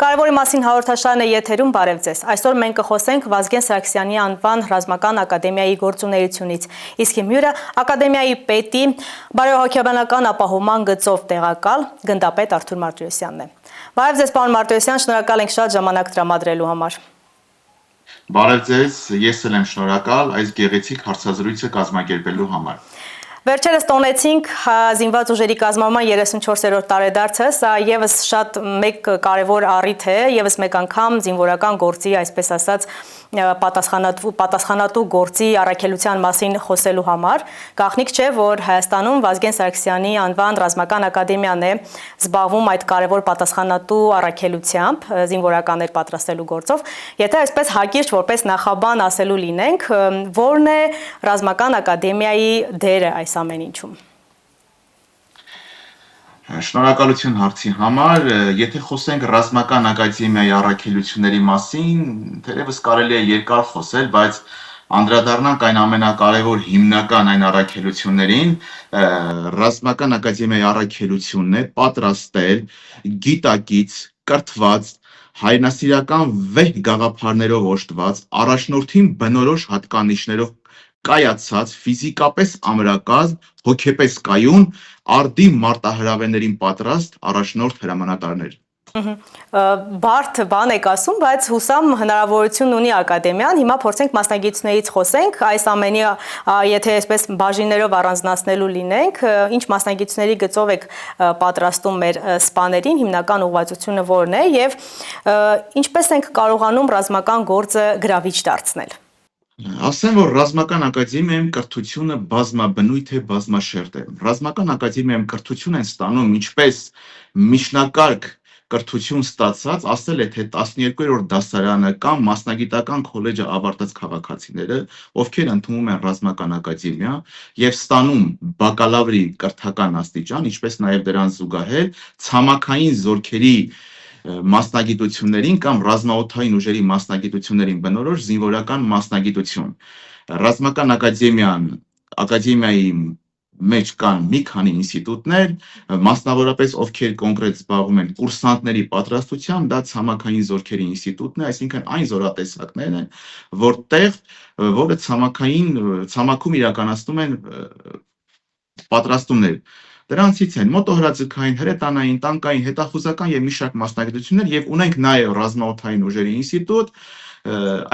Կարևորի մասին հաղորդաշարն է եթերում, բարև ձեզ։ Այսօր մենք կխոսենք Վազգեն Սարգսյանի անվան Ռազմական ակադեմիայի գործունեությունից, իսկ իմ հյուրը ակադեմիայի պետի բարոյահոգեբանական ապահովման գծով տեղակալ գնդապետ Արթուր Մարտիրոսյանն է։ Բարև ձեզ, պարոն Մարտիրոսյան, շնորհակալ ենք շատ ժամանակ տրամադրելու համար։ Բարև ձեզ, ես էլ եմ շնորհակալ այս գեղեցիկ հարցազրույցը կազմակերպելու համար։ Վերջերս տոնեցինք զինված ուժերի կազմավորման 34-րդ տարեդարձը, սա եւս շատ մեկ կարևոր առիթ է, եւս մեկ անգամ զինվորական գործի, այսպես ասած, պատասխանատու գործի առաքելության մասին խոսելու համար։ Գաղտնիք չէ, որ Հայաստանում Վազգեն Սարգսյանի անվան Ռազմական ակադեմիան է զբաղվում այդ կարևոր պատասխանատու առաքելությամբ զինվորականներ պատրաստելու գործով։ Եթե այսպես հակիրճ որպես նախաբան ասելու լինենք, որն է Ռազմական ակադեմիայի դերը այս ամեն ինչում։ Շնորհակալություն հարցի համար, եթե խոսենք Ռազմական ակադեմիայի առաքելությունների մասին, թերևս կարելի է երկար խոսել, բայց անդրադառնանք այն ամենակարևոր հիմնական այն առաքելություններին, Ռազմական ակադեմիայի առաքելությունն է պատրաստել գիտակից, կրթված, հայրենասիրական վեհ գաղափարներով օժտված, առաջնորդին բնորոշ հատկանիշներով կայացած, ֆիզիկապես ամրակազմ, հոգեպես կայուն, արդի մարտահրավերներին պատրաստ առաջնորդ հրամանատարներ։ Բարդ բան եք ասում, բայց հուսամ հնարավորություն ունի ակադեմիան, հիմա փորձենք մասնագետներից խոսենք, այս ամենի, եթե այսպես բաժիններով առանձնացնելու լինենք, ինչ մասնագետների գծով եք պատրաստում մեր սպաներին, հիմնական ուղղվածությունը որն է եւ ինչպես ենք կարողանում ռազմական գործը գրավիչ դարձնել։ Ասեմ, որ Ռազմական ակադեմիայում կրթությունը բազմաբնույթ է, բազմաշերտ է։ Ռազմական ակադեմիայում կրթություն են ստանում ինչպես միջնակարգ կրթություն ստացած, ասել է թե 12-րդ դասարանը կամ մասնագիտական քոլեջը ավարտած քաղաքացիները, ովքեր ընդունում են Ռազմական ակադեմիա եւ ստանում բակալավրի կրթական աստիճան, ինչպես նաեւ դրան զուգահեռ ցամաքային զորքերի մասնագիտություններին կամ ռազմաօդային ուժերի մասնագիտություններին բնորոշ զինվորական մասնագիտություն։ Ռազմական ակադեմիայի մեջ կան մի քանի ինստիտուտներ, մասնավորապես ովքեր կոնկրետ զբաղվում են կուրսանտների պատրաստությամբ, դա ցամաքային զորքերի ինստիտուտն է, այսինքն այն զորատեսակներն են, որը ցամաքում իրականացնում են պատրաստումներ։ Դրանցից են մոտոհրաձգային, հրետանային, տանկային, հետախուզական եւ մի շարք մասնագիտություններ եւ ունենք նաեւ ռազմաօդային ուժերի ինստիտուտ,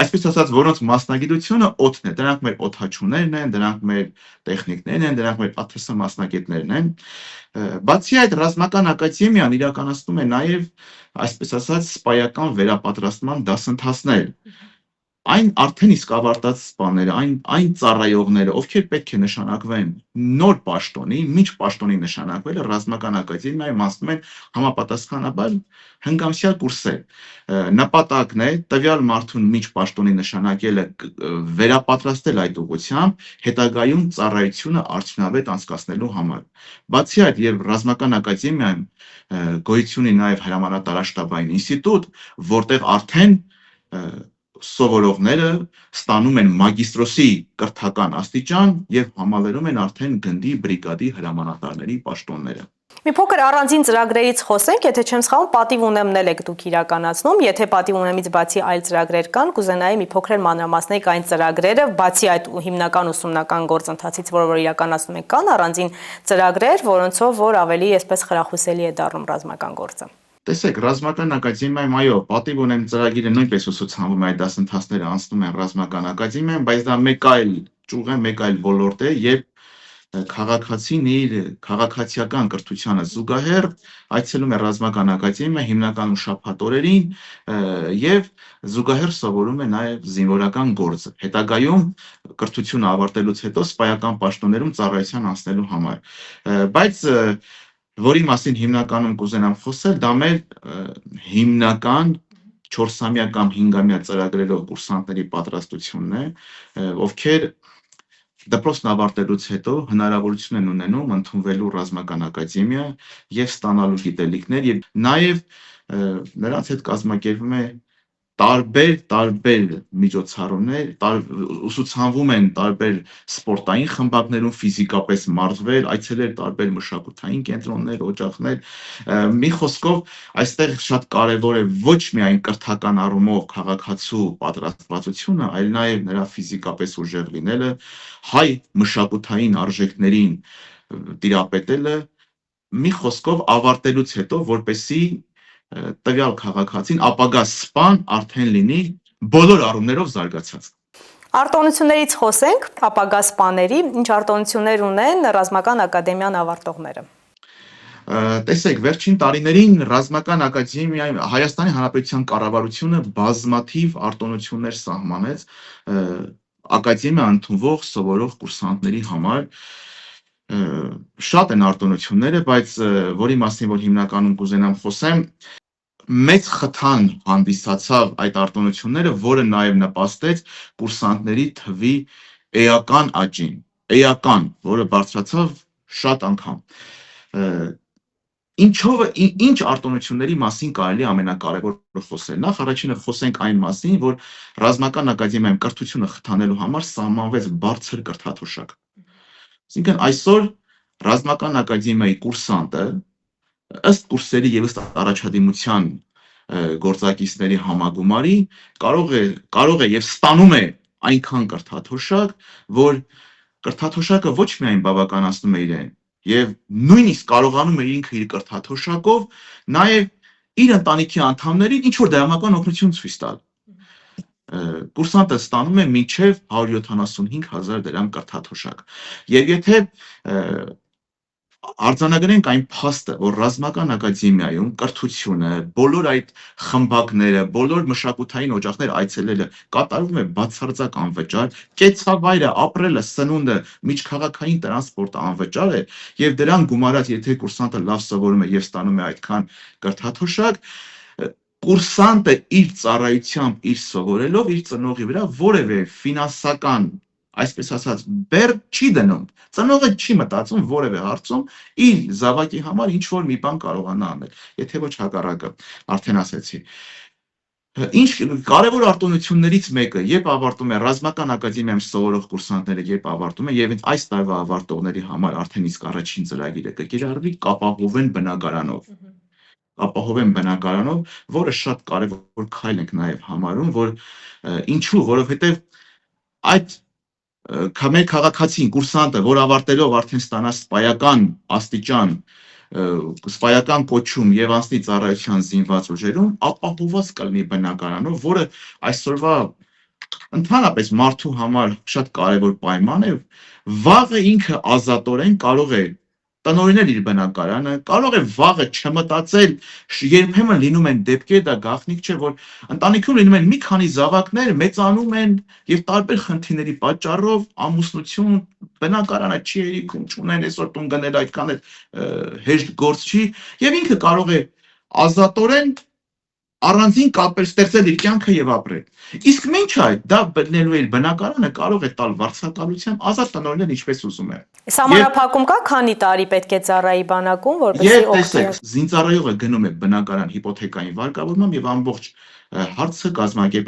այսպես ասած, որոնց մասնագիտությունը օդն է, դրանք մեր օդաչուներն են, դրանք մեր տեխնիկներն են, դրանք մեր ԱԹՍ մասնագետներն են։ Բացի այդ, Ռազմական ակադեմիան իրականացնում է նաեւ, այսպես ասած, սպայական վերապատրաստման դասընթացներ։ Այն արդեն իսկ ավարտած սպաները, այն ծառայողները, ովքեր պետք է նշանակվեն նոր պաշտոնի, միջ պաշտոնի նշանակվելը Ռազմական ակադեմիայում ասում են համապատասխանաբար հնգամսյա կուրսեր։ Նպատակն է տվյալ մարդուն միջ պաշտոնի նշանակելը վերապատրաստել այդ ուղղությամբ, հետագայում ծառայությունը արդյունավետ անցկացնելու համար։ Բացի այդ, եւ Ռազմական ակադեմիայում գոյություն ունի նաեւ հրամանատարաշտաբային ինստիտուտ, որտեղ արդեն սովորողները ստանում են մագիստրոսի կրթական աստիճան եւ համալրում են արդեն գնդի, բրիգադի հրամանատարների պաշտոնները։ Մի փոքր առանձին ծրագրերից խոսենք, եթե չեմ սխալվում, պատիվ ունեմն եք դուք իրականացնում, եթե պատիվ ունեմից բացի այլ ծրագրեր կան, կուզենայի մի փոքր մանրամասնեք այն ծրագրերը, բացի այդ հիմնական ուսումնական գործընթացից, որ իրականացնում եք, կան առանձին ծրագրեր, որոնցով որ ավելի այսպես խրախուսելի է դառնում ռազմական գործը։ Տեսեք, Ռազմական ակադեմիայում, այո, պատիվ ունեմ ծրագիրը նույնպես ուսուցանվում է, այդ դասընթացները անցնում են Ռազմական ակադեմիայում, բայց դա մեկ այլ ճյուղ է, մեկ այլ ոլորտ է եւ քաղաքացին իր քաղաքացիական կրթությանը զուգահեռ այցելում է Ռազմական ակադեմիա հիմնականում շաբաթօրերին եւ զուգահեռ սովորում է նաեւ զինվորական գործը։ Հետագայում կրթությունը ավարտելուց հետո սպայական պաշտոններում ծառայության անցնելու համար։ Բայց որի մասին հիմնականում կուզենամ խոսել, դա մեր հիմնական 4-ամյա կամ 5-ամյա ծրագրերով կուրսանտների պատրաստությունն է, ովքեր դպրոցն ավարտելուց հետո հնարավորություն են ունենում ընդունվելու Ռազմական ակադեմիա եւ ստանալու գիտելիքներ եւ նաեւ նրանց հետ կազմակերպվում է տարբեր միջոցառումներ, ուսուցանվում են տարբեր սպորտային խմբակներում ֆիզիկապես մարզվել, այցելել տարբեր մշակութային կենտրոններ, օջախներ։ Մի խոսքով, այստեղ շատ կարևոր է ոչ միայն կրթական առումով քաղաքացու պատրաստվածությունը, այլ նաև նրա ֆիզիկապես ուժեղ լինելը, հայ մշակութային արժեքներին տիրապետելը, մի խոսքով ավարտելուց հետո, որպեսզի տվյալ քաղաքացին ապագա սպան արդեն լինի բոլոր առումներով զարգացած։ Արտոնություններից խոսենք, ապագա սպաների, ինչ արտոնություններ ունեն ռազմական ակադեմիան ավարտողները։ Տեսեք, վերջին տարիներին ռազմական ակադեմիայում Հայաստանի Հանրապետության կառավարությունը բազմաթիվ արտոնություններ սահմանեց ակադեմիա ընդունվող սովորող կուրսանտների համար։ Շատ են արտոնությունները, բայց որի մասին որ հիմնականում կուզենամ խոսեմ, մեծ խթան հանդիսացավ այդ արտոնությունները, որը նաև նպաստեց կուրսանտների թվի էական աճին, որը բարձրացավ շատ անգամ։ Ինչ արտոնությունների մասին կարելի ամենակարևորը խոսել։ Նախ առաջինը խոսենք այն մասին, որ ռազմական ակադեմիայում կրթությունը խթանելու համար սահմանվեց բարձր կրթաթոշակ։ Այսինքն այսօր ռազմական ակադեմիայի կուրսանտը ըստ կուրսերի եւ ըստ առաջադիմության գործակիցների համագումարի կարող է եւ ստանում է այնքան կրթաթոշակ, որ կրթաթոշակը ոչ միայն բավականացնում է իրեն, եւ նույնիսկ կարողանում է ինքը իր կրթաթոշակով նաեւ իր ընտանիքի անդամներին ինչ որ դրամական օգնություն ցույց տալ։ Կուրսանտը ստանում է մինչև 175,000 դրամ կրթաթոշակ։ Եվ եթե արձանագրենք այն փաստը, որ ռազմական ակադեմիայում կրթությունը, բոլոր այդ խմբակները, բոլոր մշակութային օջախներ այցելելը կատարվում է բացարձակ անվճար, կեցավայրը, ապրելը, սնունդը, միջքաղաքային տրանսպորտը անվճար է, եւ դրան գումարած, եթե կուրսանտը լավ սովորում է եւ ստանում է այդքան կրթաթոշակ, կուրսանտը իր ծառայությամբ, իր սովորելով, իր ծնողի վրա որևէ ֆինանսական, այսպես ասած, բեռ չի դնում։ Ծնողը չի մտածում որևէ հարցում իր զավակի համար ինչ որ մի բան կարողանա անել, եթե ոչ հակառակը, արդեն ասեցի։ Ինչ կարևոր արտոնություններից մեկը, երբ ավարտում է ռազմական ակադեմիայում սովորող կուրսանտները, երբ ավարտում են եւ այս տարվա ավարտողների համար արդեն իսկ առաջին ծրագիրը կկիրառվի, կապահովեն բնակարանով, որը շատ կարևոր քայլ ենք նաև համարում, որ ինչու, որովհետև այդ մեր քաղաքացին, կուրսանտը, որ ավարտելով արդեն ստանա սպայական աստիճան, սպայական կոչում եւ անցնի ծառայության զինված ուժերում, ապահովված կլինի բնակարանով, որը այսօրվա ընդհանրապես մարդու համար շատ կարևոր պայման է, վաղը ինքը ազատորեն կարող է տնօրինել իր բնակարանը, կարող է վաղը չմտածել, երբեմն լինում են դեպքեր, դա գաղտնիք չէ, որ ընտանիքում լինում են մի քանի զավակներ, մեծանում են եւ տարբեր խնդիրների պատճառով ամուսնություն, բնակարանը չի երիքում, չունեն այսօր տուն գնել այդքան էլ հեշտ գործ չի եւ ինքը կարող է ազատորեն առանձին կապեր ստեղծել իր կյանքը եւ ապրել։ Իսկ մինչ այդ դա բնելու իր բնակարանը կարող է տալ վարձակալությամբ ազատ տնօրինել ինչպես ուզում է։ Սահմանափակում կա, քանի տարի պետք է ծառայի բանակում, որպեսզի օգտվի։ Զինծառայողը գնում է բնակարան հիպոթեկային վարկավորմամբ եւ ամբողջ հարցը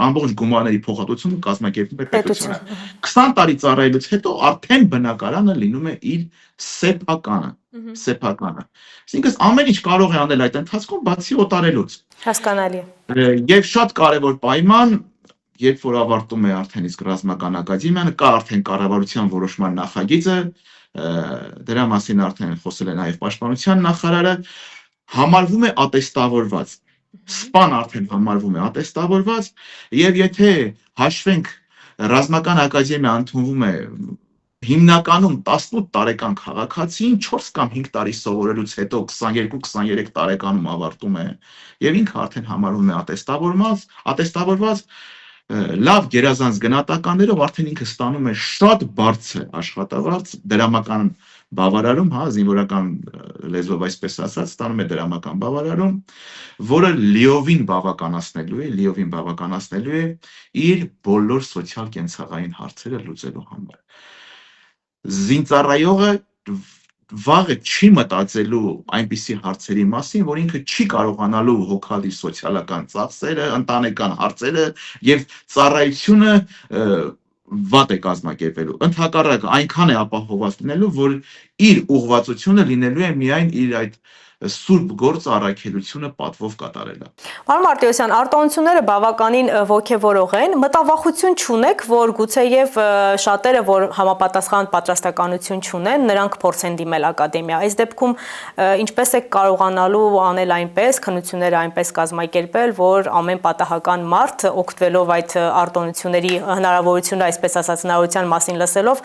ամբողջ գումարների փոխհատուցումը կազմակերպվում է պետությունը։ 20 տարի ծառայելուց հետո արդեն բնակարանը լինում է իր սեփականը։ Այսինքն ամեն ինչ կարող է անել այդ ընթացքում բացի օտարելուց։ Հասկանալի։ Եվ շատ կարևոր պայման, երբ որ ավարտում է արդեն իսկ ռազմական ակադեմիան, կա արդեն կառավարության որոշման նախագիծը, դրա մասին արդեն խոսել է նաև պաշտպանության նախարարը, համարվում է ատեստավորված։ Սպան արդեն համարվում է ատեստավորված, եւ եթե հաշվենք ռազմական ակադեմիա ընդունվում է հիմնականում 18 տարեկան քաղաքացին 4 կամ 5 տարի սովորելուց հետո 22-23 տարեկանում ավարտում է եւ ինքը արդեն համարվում է ատեստավորված լավ գերազանց գնահատականներով արդեն ինքը ստանում է շատ բարձր աշխատավարձ դրամական բավարարում, զինվորական լեզվով այսպես ասած, ստանում է դրամական բավարարում, որը լիովին բավականացնելու է իր բոլոր սոցիալ կենցաղային հարցերը լուծելու համար։ Զինծառայողը վաղը չի մտածելու այնպիսի հարցերի մասին, որ ինքը չի կարողանալու հոգալ իր սոցիալական ծախսերը, ընտանեկան հարցերը եւ ծառայությունը վատ է կազմակերպելու։ Ընդհակառակը այնքան է ապահովված լինելու, որ իր ուղղվածությունը լինելու է միայն իր այդ սուրբ գործ առաքելությունը պատվով կատարելը։ Պարոն Մարտիրոսյան, արտոնությունները բավականին ոգևորող են, մտավախություն չունեք, որ գուցեև շատերը, որ համապատասխան պատրաստականություն չունեն, նրանք փորձեն դիմել ակադեմիա։ Այս դեպքում ինչպես է կարողանալու անել այնպես, քննությունները այնպես կազմակերպել, որ ամեն պատահական մարդ օգտվելով այդ արտոնությունների հնարավորությունը, այսպես ասած, հնարավորության մասին լսելով,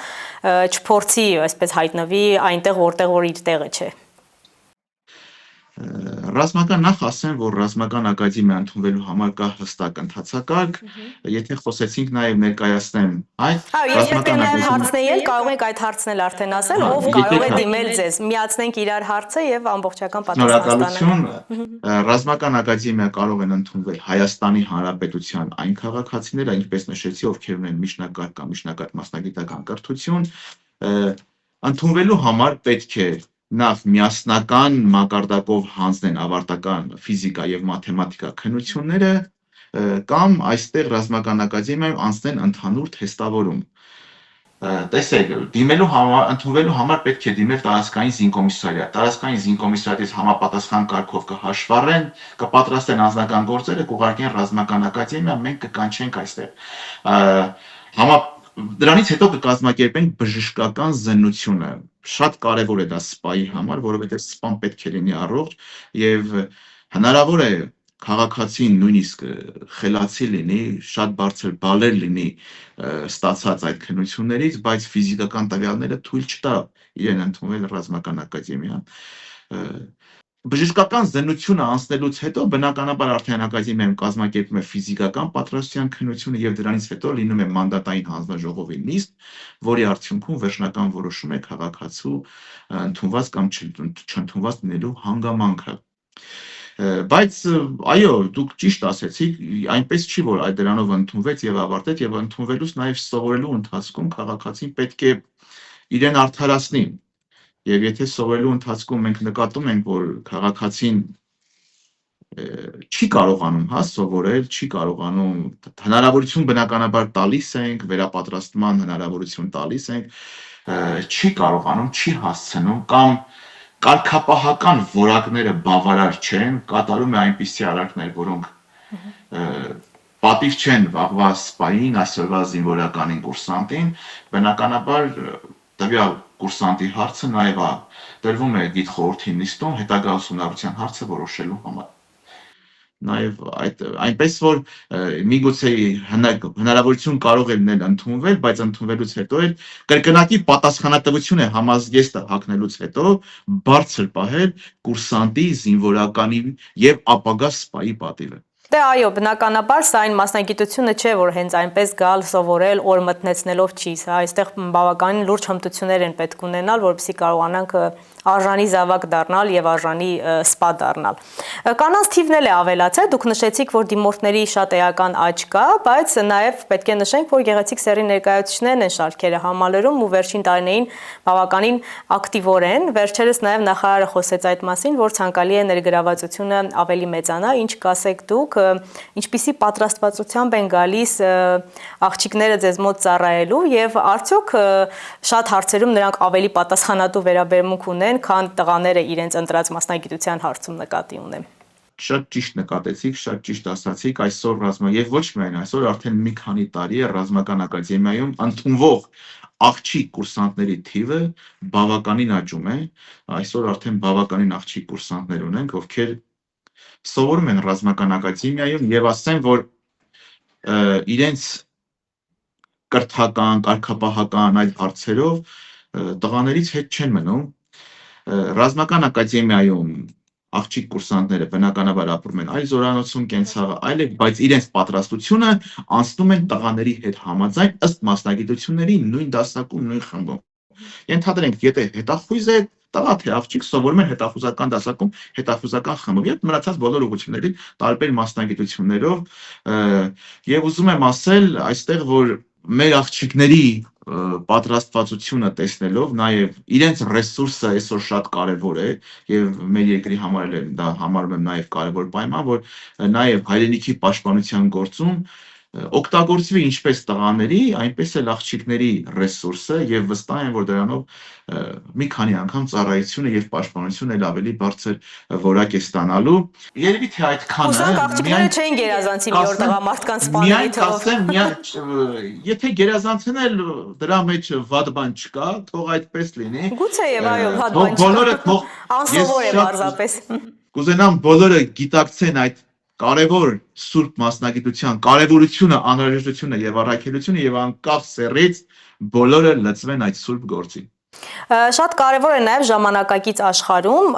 չփորձի, այսպես հայտնվի այնտեղ, որտեղ որ իր տեղը չէ։ Ռազմական նախ ասեմ, որ ռազմական ակադեմիա ընդունվելու համար կա հստակ ընթացակարգ, եթե խոսեցինք նաև ներկայացնեմ այդ ռազմական ակադեմիան կարող եք այդ հարցն էլ արդեն ասել, ով կարող է դիմել ձեզ, միացնենք իրար հարցը եւ ամբողջական պատասխան ստանանք։ Ռազմական ակադեմիա կարող են ընդունվել Հայաստանի Հանրապետության այն քաղաքացիները, ինչպես նշեցի, ովքեր ունեն միջնակարգ կամ միջնակարգ մասնագիտական կրթություն, ընդունվելու համար պետք է նախ միասնական մակարդակով հանձնեն ավարտական ֆիզիկա եւ մաթեմատիկա քննությունները կամ այստեղ ռազմական ակադեմիայում անցնեն ընդհանուր թեստավորում։ Տեսեք, ընդունվելու համար պետք է դիմել տարածքային զինկոմիսարիատ։ Տարածքային զինկոմիսարիատից համապատասխան կարգով կհաշվառեն, կպատրաստեն անձնական գործերը, կուղարկեն ռազմական ակադեմիա, մենք կկանչենք այստեղ։ Դրանից հետո կկազմակերպենք բժշկական զննությունը։ Շատ կարևոր է դա սպայի համար, որովհետև սպան պետք է լինի առողջ եւ հնարավոր է քաղաքացին նույնիսկ խելացի լինի, շատ բարձր բալեր լինի ստացած այդ քննություններից, բայց ֆիզիկական տվյալները թույլ չտա իրեն ընդունվել ռազմական ակադեմիան։ Բժշկական զննությունը անցնելուց հետո բնականաբար արդեն ակադեմիայում կազմակերպվում է ֆիզիկական պատրաստության քննությունը եւ դրանից հետո լինում է մանդատային հանձնաժողովի նիստ, որի արդյունքում վերջնական որոշում է քաղաքացու ընդունված կամ չընդունված լինելու հանգամանքը։ Բայց այո, դուք ճիշտ ասեցիք, այնպես չի, որ այդ դրանով ընդունվեց եւ ավարտեց եւ ընդունվելուց նաեւ սովորելու ընթացքում քաղաքացին պետք է իրեն արդարացնի։ Եվ եթե սովորելու ընթացքում մենք նկատում ենք, որ քաղաքացին չի կարողանում սովորել, չի կարողանում, հնարավորություն բնականաբար տալիս ենք, վերապատրաստման հնարավորություն տալիս ենք, չի կարողանում, չի հասցնում կամ կարգապահական որակները բավարար չեն, կատարում է այնպիսի արարքներ, որոնք պատիվ չեն վաղվա սպային, այսօրվա զինվորականին, կուրսանտին, բնականաբար տվյալ կուրսանտի հարցը նաև դրվում է գիտխորհրդի նիստում հետագա ուսումնառության հարցը որոշելու համար։ Նաև այնպես որ միգուցե հնարավորություն կարող է լինել ընդունվել, բայց ընդունվելուց հետո էլ կրկնակի պատասխանատվություն է համազգեստը հագնելուց հետո բարձր պահել կուրսանտի, զինվորականի եւ ապագա սպայի պատիվը։ Դե այո, բնականաբար սա այն մասնագիտությունը չէ, որ հենց այնպես գալ սովորել օր մտնեցնելով չի, այստեղ բավականին լուրջ հմտություններ են պետք ունենալ, որպեսզի կարողանանք արժանի զավակ դառնալ եւ արժանի սպա դառնալ։ Կանանց թիվն էլ է ավելացել, դուք նշեցիք, որ դիմորդների շատ էական աճ կա, բայց նաեւ պետք է նշենք, որ գեղեցիկ սեռի ներկայացուցիչներն են շարքերը համալրում ու վերջին տարիներին բավականին ակտիվորեն, վերջերս նաեւ նախարարը խոսեց այդ մասին, որ ցանկալի է ներգրավվածությունը ավելի մեծանա, ինչ կասեք դուք, ինչպիսի պատրաստվածությամբ են գալիս աղջիկները ձեզ մոտ ծառայելու եւ արդյոք շատ հարցերում նրանք ավելի պատասխանատու վերաբերմունք ունեն, քան տղաները իրենց ընտրած մասնագիտության հարցում նկատի ունեն։ Շատ ճիշտ նկատեցիք, շատ ճիշտ ասացիք, այսօր եւ ոչ միայն այսօր, արդեն մի քանի տարի է ռազմական ակադեմիայում ընդունվող աղջիկ կուրսանտների թիվը բավականին աճում է, այսօր արդեն բավականին աղջիկ կուրսանտներ ունենք, ովքեր սովորում են ռազմական ակադեմիայում եւ ասեմ, որ իրենց կրթական, կարգապահական այդ հարցերով տղաներից հետ չեն մնում։ Ռազմական ակադեմիայում աղջիկ կուրսանտները բնականաբար ապրում են այլ զորանոցում, կենցաղը, այլ, բայց իրենց պատրաստությունը անցնում են տղաների հետ համաձայն ըստ մասնագիտությունների նույն դասակում, նույն խմբում։ Ենթադրենք, եթե հետախույզ է տղա թե աղջիկ սովորում են հետախուզական դասակում, հետախուզական խմբում, եւ մնացած բոլոր ուղղությունների տարբեր մասնագիտություններով եւ ուզում եմ ասել այստեղ, որ մեր աղջիկների պատրաստվածությունը տեսնելով, նաև իրենց ռեսուրսը այսօր շատ կարևոր է եւ մեր երկրի համար էլ դա համարում եմ նաև կարևոր պայման, որ նաև հայրենիքի պաշտպանության գործում օգտագործվի ինչպես տղաների, այնպես էլ աղջիկների ռեսուրսը եւ վստահ եմ, որ դրանով մի քանի անգամ ծառայությունը եւ պաշտպանությունը էլ ավելի բարձր որակ է ստանալու։ Երևի թե այդքանը Հուսանք աղջիկները չէին գերազանցի մի օր տղամարդկանց սպաների թվով։ Եթե գերազանցեն էլ դրա մեջ վատ բան չկա, թող այդպես լինի։ Գուցե եւ այո, վատ բան չկա։ Անսովոր է պարզապես։ Կուզենամ բոլորը գիտակցեն այդ կարևոր սուրբ մասնագիտության կարևորությունը, անհրաժեշտությունը եւ առաքելությունը եւ անկախ սեռից բոլորը լծվեն այդ սուրբ գործին։ Շատ կարևոր է նաև ժամանակակից աշխարհում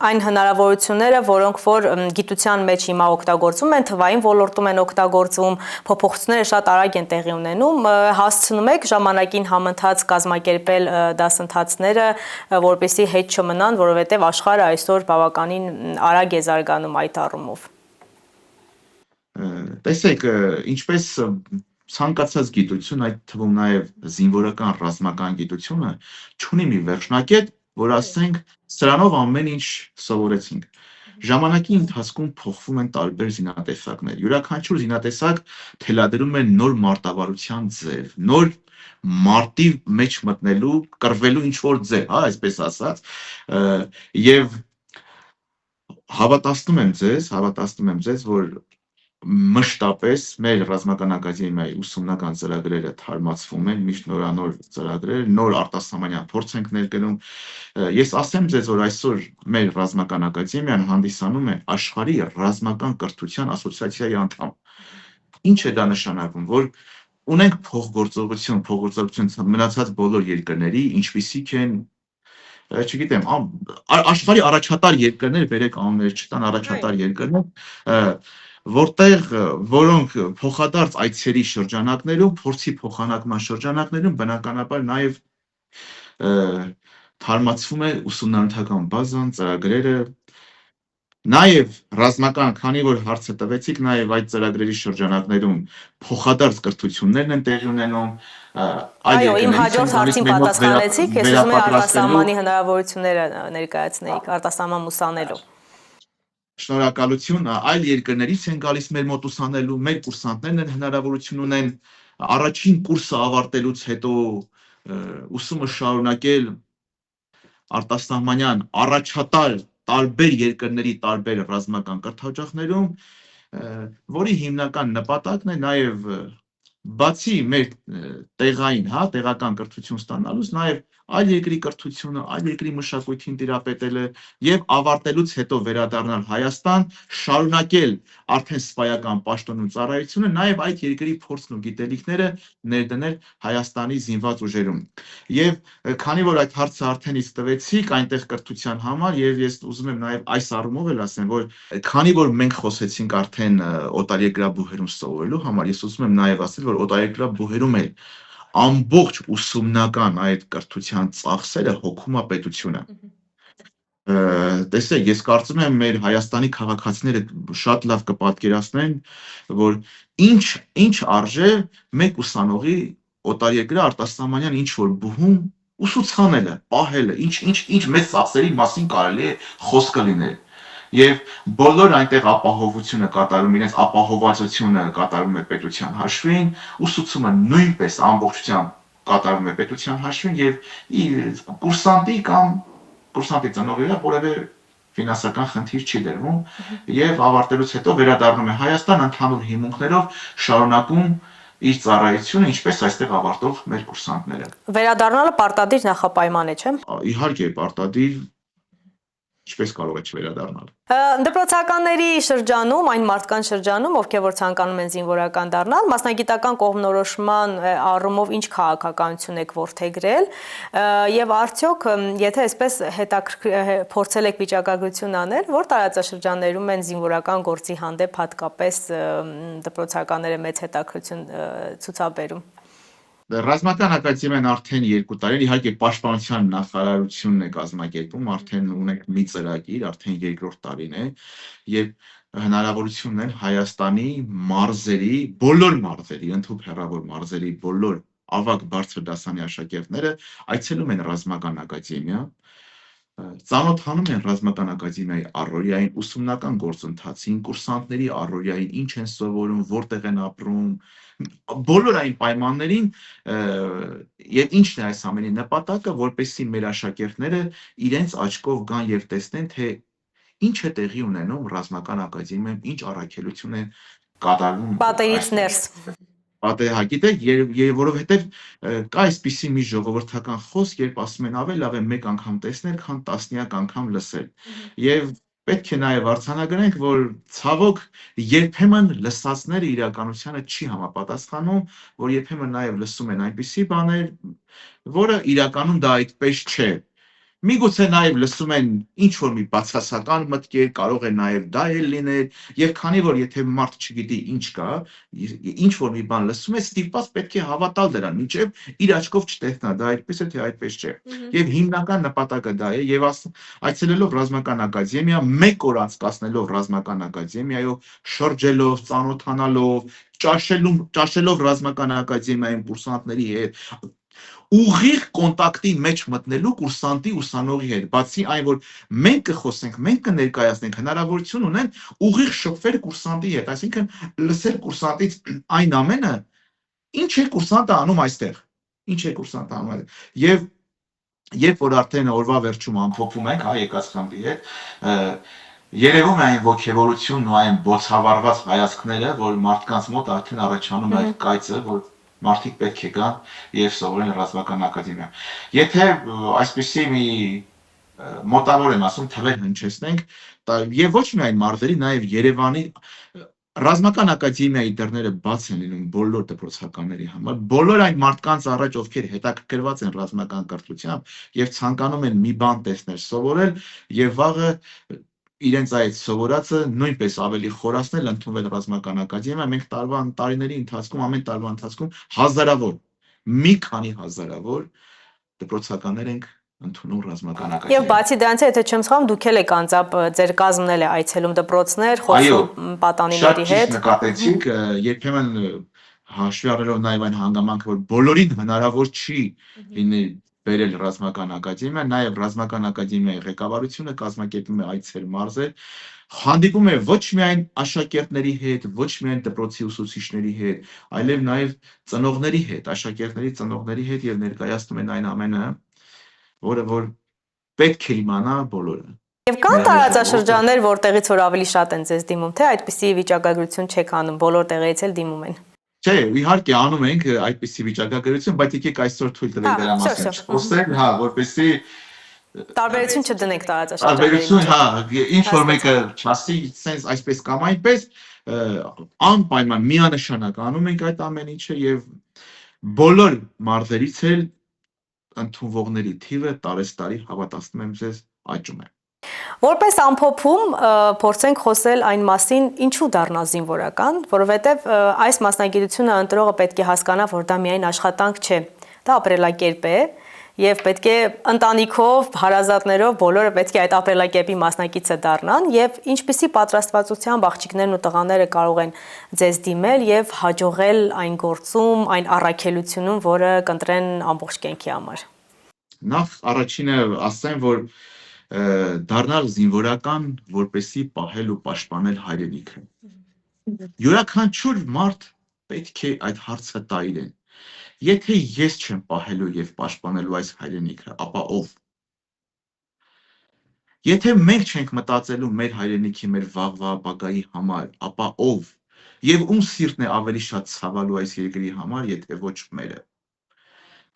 այն հնարավորությունները, որոնք որ գիտության մեջ հիմա օգտագործվում են, թվային ոլորտում են օգտագործվում, փոփոխությունները շատ արագ են տեղի ունենում, հասցնում եք ժամանակին համընթաց կազմակերպել դասընթացները, որպեսզի հետ չմնան, որովհետև աշխարհը այսօր բավականին արագ է զարգանում այդ առումով։ Տեսեք, ինչպես ցանկացած գիտություն, այդ թվում նաև զինվորական ռազմական գիտությունը, չունի մի վերջնակետ, որ ասենք սրանով ամեն ինչ սովորեցինք։ Ժամանակի ընթացքում փոխվում են տարբեր զինատեսակներ։ Յուրաքանչյուր զինատեսակ թելադրում է նոր մարտավարության ձև, նոր մարտի մեջ մտնելու, կռվելու ինչ որ ձև, հա, այսպես ասած, եւ հավատացնում եմ ձեզ, որ մշտապես մեր ռազմական ակադեմիայի ուսումնական ծրագրերը թարմացվում են, միշտ նորանոր ծրագրեր, նոր արտասահմանյան փորձ ենք ներկայանում։ Ես ասեմ ձեզ, որ այսօր մեր ռազմական ակադեմիան հանդիսանում է աշխարհի ռազմական կրթության ասոցիացիայի անդամ։ Ինչ է դա նշանակում, որ ունենք փոխգործողություն մնացած բոլոր երկրների, ինչպիսիք են չգիտեմ, աշխարհի առաջատար երկրներ, բերեք անուններ չտան, առաջատար երկրներ, որոնք փոխադարձ այցերի շրջանակներում, փորձի փոխանակման շրջանակներում բնականաբար նաև թարմացվում է ուսումնարան բազան, ծրագրերը, նաև ռազմական, քանի որ հարցը տվեցիք, նաև այդ ծրագրերի շրջանակներում փոխադարձ կրթություններն են տեղի ունենում։ Այո, իմ հաջորդ հարցին պատասխանեցիք, ես ուզում եմ արտասահմանի հնարավորությունները ներկայացնեիք, արտասահման ուսանելու։ Շնորհակալություն, այլ երկրներից են գալիս մեր մոտ ուսանելու, մեր կուրսանտներն են հնարավորություն ունեն առաջին կուրսը ավարտելուց հետո ուսումը շարունակել արտասահմանյան առաջատար տարբեր երկրների տարբեր ռազմական կրթօջախներում, որի հիմնական նպատակն է նաև բացի մեր տեղական կրթություն ստանալուց, նաև այլ երկրի կրթությունը, այլ երկրի մշակույթին տիրապետելը եւ ավարտելուց հետո վերադառնալ Հայաստան, շարունակել արդեն սպայական պաշտոնում ծառայությունը, նաեւ այդ երկրի փորձն ու գիտելիքները ներդնել Հայաստանի զինված ուժերում։ Եվ քանի որ այդ հարցը արդեն իսկ տվեցիք այնտեղ կրթության համար, եւ ես ուզում եմ նաեւ այս առումով էլ ասեմ, որ քանի որ մենք խոսեցինք արդեն օտարերկրաբուհերում սովորելու համար, ես ուզում եմ նաեւ ասել, որ օտարերկրաբուհերում էլ ամբողջ ուսումնական այդ կրթության ծախսերը հոգում է պետությունը։ Տեսեք, ես կարծում եմ մեր Հայաստանի քաղաքացիները շատ լավ կպատկերացնեն, որ ինչ արժե մեկ ուսանողի օտարերկրյա արտասահմանյան ինչ որ բուհում ուսուցանելը, պահելը, ինչ մեծ ծախսերի մասին կարելի է խոսքը լինել։ Եվ բոլոր այնտեղ ապահովությունը կատարում, իրենց ապահովվածությունը կատարում է պետության հաշվին, ուսուցումը նույնպես ամբողջությամբ կատարում է պետության հաշվին եւ կուրսանտի կամ կուրսանտի ծնողի վրա որևէ ֆինանսական խնդիր չի դրվում եւ ավարտելուց հետո վերադառնում է Հայաստան ընդհանուր հիմունքներով շարունակում իր ծառայությունը, ինչպես այստեղ ավարտող մեր կուրսանտները։ Վերադառնալը պարտադիր նախապայման է, չէ՞։ Իհարկե, պարտադիր, ինչպես կարող է չվերադառնալ։ Դպրոցականների շրջանում, այն մարդկանց շրջանում, ովքեր որ ցանկանում են զինվորական դառնալ, մասնագիտական կողմնորոշման առումով ինչ քաղաքականություն եք որդեգրել, եւ արդյոք, եթե այսպես փորձել եք վիճակագրություն անել, որ տարածաշրջաններում են զինվորական գործի հանդեպ հատկապես դպրոցականները մեծ հետաքրքրություն ցուցաբերում։ Ռազմական ակադեմիան արդեն 2 տարի, իհարկե պաշտպանության նախարարությունն է կազմակերպում, արդեն ունենք մի ծրագիր, արդեն 2-րդ տարին է, եւ հնարավորությունն է Հայաստանի մարզերի, բոլոր մարզերի, ընդհանուր հեռավոր մարզերի բոլոր ավագ բարձր դասանի աշակերտները այցելում են ռազմական ակադեմիա, ծանոթանում են ռազմական ակադեմիայի առօրյային ուսումնական գործընթացին, կուրսանտների առօրյային, ինչ են սովորում, որտեղ են ապրում, բոլոր այն պայմաններին եւ ինչն է այս ամենի նպատակը, որպեսզի մեր աշակերտները իրենց աչքով գան եւ տեսնեն, թե ինչ է տեղի ունենում ռազմական ակադեմիայում, ինչ առաքելություն են կատարում Պատերից ներս։ Գիտեք, որովհետև կա այսպիսի մի ժողովրդական խոսք, երբ ասում են ավելի լավ է մեկ անգամ տեսնել, քան տասնյակ անգամ լսել։ Եվ պետք է նաև արձանագրենք, որ ցավոք երբեմն լսածները իրականությանը չի համապատասխանում, որ երբեմն նաև լսում են այնպիսի բաներ, որը իրականում դա այդպես չէ։ Միգուցե նաև լսում են ինչ-որ մի բացասական մտքեր, կարող է նաև դա էլ լինել, եւ քանի որ եթե մարդ չգիտի ինչ կա, ինչ-որ մի բան լսում է, ստիպված պետք է հավատալ դրան, մինչեւ իր աչքով չտեսնա, դա այդպես է, թե այդպես չէ։ Եվ հիմնական նպատակը դա է, եւ այցելելով ռազմական ակադեմիա, 1 օր անցկացնելով ռազմական ակադեմիայով, շրջելով, ծանոթանալով, ճաշելով ռազմական ակադեմիայում կուրսանտների հետ, ուղիղ կոնտակտի մեջ մտնելու կուրսանտի ուսանողի հետ, բացի այն, որ մենք կխոսենք, մենք կներկայացնենք, հնարավորություն ունեն ուղիղ շփվել կուրսանտի հետ, այսինքն լսել կուրսանտից այն ամենը, ինչ է կուրսանտը անում այստեղ, ինչ է կուրսանտը անում այստեղ, եւ երբ որ արդեն օրվա վերջում ամփոփում ենք, եկած խմբի հետ, երևում է այն ոգևորությունն ու այն բոցավառված հայացքները, որ մարդկանց մոտ արդեն առաջանում է այդ կայծը, որ մարդիկ պետք է գան եւ սովորեն ռազմական ակադեմիա։ Եթե այսպիսի մի մոտավոր եմ ասում, թվեր հնչեցնենք, եւ ոչ միայն մարզերի, նաեւ Երևանի ռազմական ակադեմիայի դռները բաց են լինում բոլոր դպրոցականների համար, բոլոր այն մարդկանց առաջ, ովքեր հետաքրքրված են ռազմական կրթությամբ եւ ցանկանում են մի բան տեսնել, սովորել եւ վաղը իրենց այդ սովորածը նույնպես ավելի խորացնել, ընդունվել ռազմական ակադեմիա, մենք տարիների ընթացքում, ամեն տարվա ընթացքում հազարավոր, մի քանի հազարավոր դպրոցականներ ենք ընդունում ռազմական ակադեմիա։ Եվ բացի դրանից, եթե չեմ սխալվում, դուք էլ եք անձամբ ձեր կազմն էլ է այցելում դպրոցներ, խոսում պատանիների հետ։ Շատ ճիշտ նկատեցիք, երբեմն հաշվի առնելով նաև այն հանգամանքը, որ բոլորին հնարավոր չի լինի բերել ռազմական ակադեմիա, նաև ռազմական ակադեմիայի ղեկավարությունը կազմակերպում է այցեր մարզեր, հանդիպում է ոչ միայն աշակերտների հետ, ոչ միայն դպրոցի ուսուցիչների հետ, այլև նաև ծնողների հետ, աշակերտների ծնողների հետ եւ ներկայացնում են այն ամենը, որը որ պետք է իմանա բոլորը։ Եվ կան տարածաշրջաններ, որտեղից որ ավելի շատ են ձեզ դիմում, թե այդպիսի վիճակագրություն չեք անում, բոլոր տեղերից էլ դիմում են։ Չէ, իհարկե անում ենք այդպիսի վիճակագրություն, բայց եկեք այսօր թույլ տվեք դրա մասին խոսել, հա, որպեսզի տարբերություն չդնենք տարածաշրջանների տարբերություն, հա, ինչ որ մեկը չասի, sense այսպես կամ այնպես, անպայման միանշանակ անում ենք այդ ամեն ինչը եւ բոլոր մարզերից էլ ընդունվողների թիվը տարեստարի հավատացնում եմ ձեզ աճում է։ Որպես ամփոփում փորձենք խոսել այն մասին, ինչու դառնա զինվորական, որովհետև այս մասնագիտությունը ընտրողը պետք է հասկանա, որ դա միայն աշխատանք չէ, դա ապրելակերպ է եւ պետք է ընտանիքով, հարազատներով բոլորը պետք է այդ ապրելակերպի մասնակիցը դառնան եւ ինչպիսի պատրաստվածությամբ աղջիկներն ու տղաները կարող են ձեզ դիմել եւ հաջողել այն գործում, այն առաքելությունում, որը կընտրեն ամբողջ կյանքի համար։ Նախ առաջինը ասեմ, որ դառնալ զինվորական, որպեսզի պահել ու պաշտպանել հայրենիքը։ Յուրաքանչյուր մարդ պետք է այդ հարցը տա իրեն։ Եթե ես չեմ պահելու եւ պաշտպանելու այս հայրենիքը, ապա ով։ Եթե մենք չենք մտածելու մեր հայրենիքի, մեր վաղվա ապագայի համար, ապա ով։ Եվ ում սիրտն է ավելի շատ ցավալու այս երկրի համար, եթե ոչ մերը։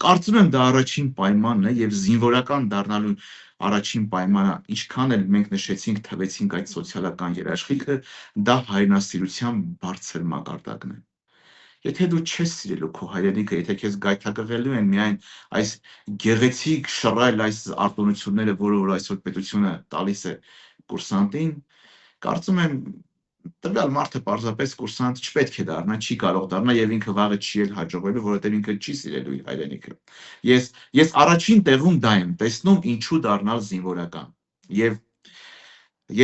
Կարծում եմ դա առաջին պայմանն է եւ զինվորական դառնալու առաջին պայմանը, ինչքան էլ մենք նշեցինք, թվեցինք այդ սոցիալական երաշխիքը, դա հայրենասիրության բարձր մակարդակն է։ Եթե դու չես սիրելու քո հայրենիքը, եթե քեզ գայթակղելու են միայն այս գեղեցիկ շռայլ այս արտոնությունները, որը որ այսօր պետությունը տալիս է կուրսանտին, կարծում եմ տվյալ մարդը պարզապես կուրսանտ չպետք է դառնա, չի կարող դառնա եւ ինքը վաղը չի էլ հաջողվելու, որովհետեւ ինքը չի սիրելու իր հայրենիքը։ Ես առաջին տեղում դա եմ տեսնում, ինչու դառնալ զինվորական։ Եվ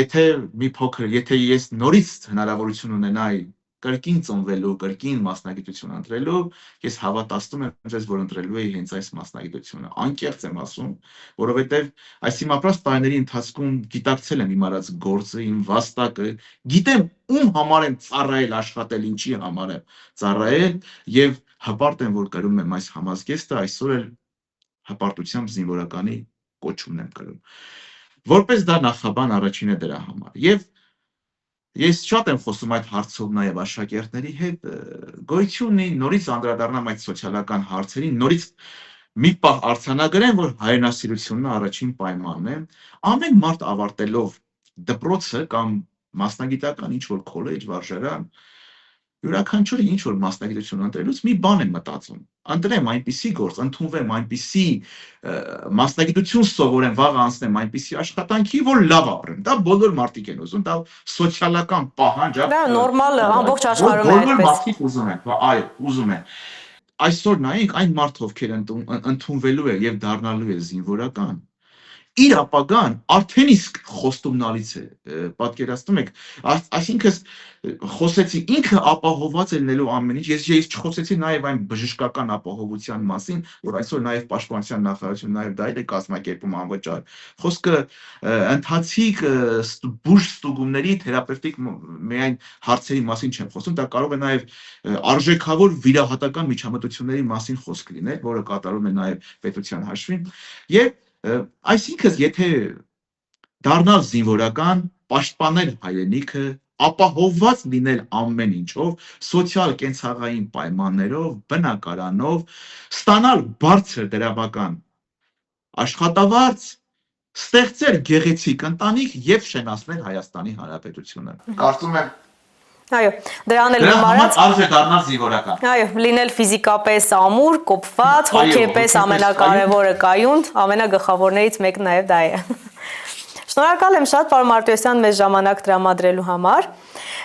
եթե մի փոքր, եթե ես նորից հնարավորություն ունենայի կրկին ծնվելու, կրկին մասնագիտություն ընտրելու, ես հավատացնում եմ ձեզ, որ ընտրելու էի հենց այս մասնագիտությունը։ Անկեղծ եմ ասում, որովհետև այս իմ ապրած տարիների ընթացքում գիտակցել եմ իմ արած գործը, իմ վաստակը, գիտեմ ում համար եմ ծառայել, աշխատել, ինչի համար եմ ծառայել եւ հպարտ եմ, որ կրում եմ այս համազգեստը, այսօր էլ հպարտությամբ զինվորականի կոչումն եմ կրում։ Որպես դա նախաբան առաջինը դրա համար։ Եվ ես շատ եմ խոսում այդ հարցով նաև աշակերտների հետ, գոյություն ունի նորից անդրադառնամ այդ սոցիալական հարցերին, նորից մի պահ արձանագրեմ, որ հայրենասիրությունն առաջին պայմանն է։ Ամեն մարդ ավարտելով դպրոցը կամ մասնագիտական ինչ-որ քոլեջ, վարժարան, յուրաքանչյուրը ինչ-որ մասնագիտություն ընտրելուց մի բան եմ մտածում։ Ընտրեմ այնպիսի գործ, ընդունվեմ այնպիսի մասնագիտություն սովորեմ, վաղ անցնեմ այնպիսի աշխատանքի, որ լավ ապրեմ։ Դա բոլոր մարդիկ են ուզում, դա սոցիալական պահանջ է։ Դա նորմալ ամբողջ աշխարհում է Բոլոր այդպես։ մարդիկ ուզում են, այո, ուզում են։ Այսօր նայեք այն մարդ, ովքեր ընդունվելու է եւ դառնալու է զինվորական, իր ապագան արդեն իսկ խոստումնալից է, պատկերացնում եք, այսինքն խոսեցի ինքը ապահովված է լինելու ամեն ինչ, ես չխոսեցի նաև այն բժշկական ապահովության մասին, որ այսօր նաև պաշտպանության նախարարությունը նաև դա է կազմակերպում անվճար, խոսքը ընթացիկ բուժ ստուգումների թերապևտիկ միայն հարցերի մասին չեմ խոսում, դա կարող է նաև արժեքավոր վիրահատական միջամտությունների մասին խոսք լինել, որը կատարում է նաև պետության հաշվին, եւ այսինքն եթե դառնալ զինվորական, պաշտպանել հայրենիքը, ապահովված լինել ամեն ինչով, սոցիալ կենցաղային պայմաններով, բնակարանով, ստանալ բարձր դրամական աշխատավարձ, ստեղծել գեղեցիկ ընտանիք եւ շենացնել Հայաստանի Հանրապետությունը։ Կարծում եմ Այո, դրան էլ դրա համար գումարած արժե դառնալ զինվորական։ Այո, լինել ֆիզիկապես ամուր, կոփված, հոգեպես ամենակարևորը կայուն, ամենագլխավորներից մեկը նաև դա է։ Շնորհակալ եմ շատ, պարոն Մարտիրոսյան, մեզ ժամանակ տրամադրելու համար։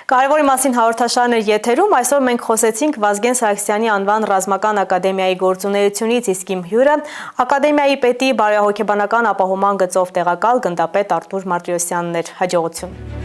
Կարևորի մասին հաղորդաշարն էր եթերում, այսօր մենք խոսեցինք Վազգեն Սարգսյանի անվան ռազմական ակադեմիայի գործունեությունից, իսկ իմ հյուրը ակադեմիայի պետի բարոյահոգեբանական ապահովման գծով տեղակալ գնդապետ Արտուր Մարտիրոսյանն էր։ Հաջողություն։